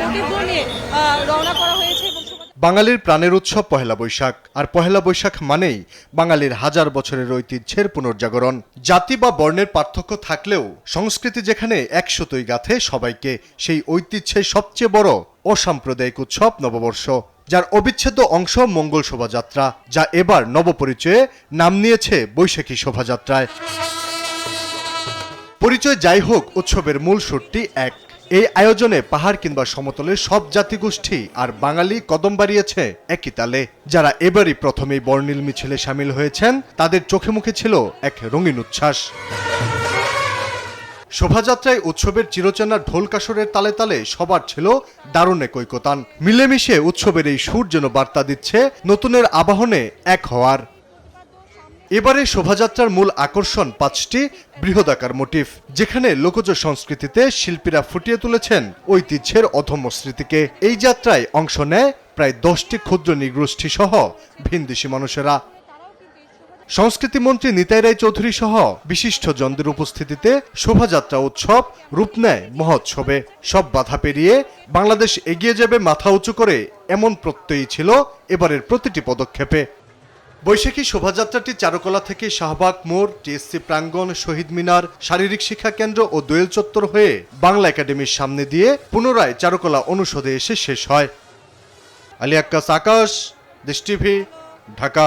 ঐতিহ্য নিয়ে রওনা করা হয়েছে। বাঙালির প্রাণের উৎসব পহেলা বৈশাখ, আর পহেলা বৈশাখ মানেই বাঙালির হাজার বছরের ঐতিহ্যের পুনর্জাগরণ। জাতি বা বর্ণের পার্থক্য থাকলেও সংস্কৃতি যেখানে একসুতোই গাঁথে সবাইকে, সেই ঐতিহ্যের সবচেয়ে বড় অসাম্প্রদায়িক উৎসব নববর্ষ, যার অবিচ্ছেদ্য অংশ মঙ্গল শোভাযাত্রা, যা এবার নবপরিচয়ে নাম নিয়েছে বৈশাখী শোভাযাত্রায়। পরিচয় যাই হোক, উৎসবের মূল সুরটি এক। এই আয়োজনে পাহাড় কিংবা সমতলের সব জাতিগোষ্ঠী আর বাঙালি কদম বাড়িয়েছে একই তালে। যারা এবারই প্রথমেই বর্ণিল মিছিলে সামিল হয়েছেন, তাদের চোখে মুখে ছিল এক রঙিন উচ্ছ্বাস। শোভাযাত্রায় উৎসবের চিরচেনা ঢোল কাসরের তালে তালে সবার ছিল দারুণ এক ঐকতান। মিলেমিশে উৎসবের এই সুর যেন বার্তা দিচ্ছে নতুনের আবাহনে এক হওয়ার। এবারে শোভাযাত্রার মূল আকর্ষণ 5টি বৃহদাকার মোটিফ, যেখানে লোকজ সংস্কৃতিতে শিল্পীরা ফুটিয়ে তুলেছেন ঐতিহ্যের অধম্য স্মৃতিকে। এই যাত্রায় অংশ নেয় প্রায় 10টি ক্ষুদ্র নৃগোষ্ঠী সহ ভিনদেশি মানুষেরা। সংস্কৃতি মন্ত্রী নিতাই রায় চৌধুরী সহ বিশিষ্টজনদের উপস্থিতিতে শোভাযাত্রা উৎসব রূপ নেয় মহোৎসবে। সব বাধা পেরিয়ে বাংলাদেশ এগিয়ে যাবে মাথা উঁচু করে, এমন প্রত্যয়ী ছিল এবারের প্রতিটি পদক্ষেপে। বৈশাখী শোভাযাত্রাটি চারুকলা থেকে শাহবাগ মোড়, টিএসসি প্রাঙ্গণ, শহীদ মিনার, শারীরিক শিক্ষা কেন্দ্র ও দোয়েল চত্বর হয়ে বাংলা একাডেমির সামনে দিয়ে পুনরায় চারুকলা অনুষদে এসে শেষ হয়। আলী আক্কাস, আকাশ, দেশ টিভি, ঢাকা।